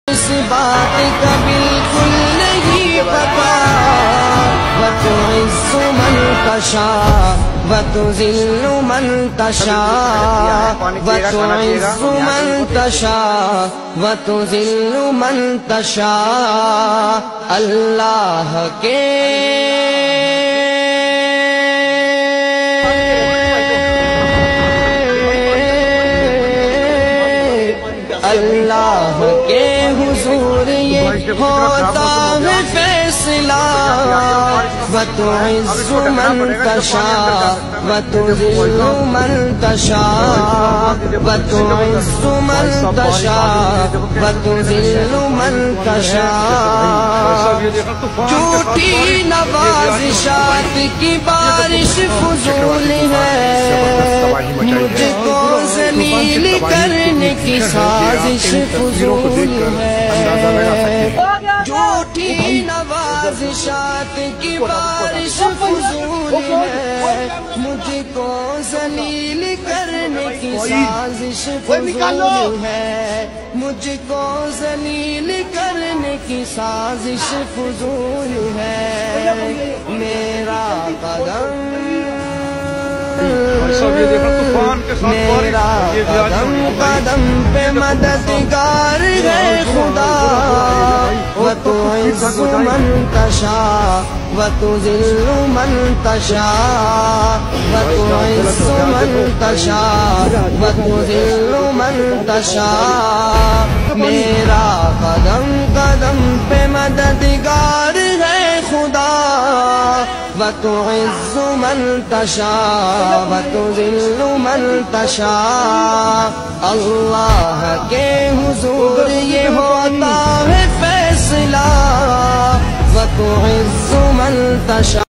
اس بات کا بالکل نہیں پتا وتعز من تشاء وتذل من تشاء وتعز من تشاء وتذل من تشاء اللہ کے اللہ کے حضور یہ ہوتا ہے فیصلہ وتعز من تشاء وتذل من تشاء وتعز من تشاء وتذل من تشاء جھوٹی نوازشات کی بارش فضول ہے مجھ کو ذلیل کرنے کی سازش فضول ہے جھوٹی نوازشات کی بارش فضول ہے مجھ کو ذلیل کرنے کی سازش فضول ہے مجھ کو ذلیل کرنے کی سازش فضول ہے میرا قدم میرا قدم قدم پہ مددگار ہے خدا وتعز من تشاء وتذل من تشاء وتعز من تشاء وتذل من تشاء میرا قدم قدم پہ مددگار ہے خدا وتعز من تشاء وتذل من تشاء اللہ کے حضور یہ ہوتا ہے فیصلہ وتعز من تشاء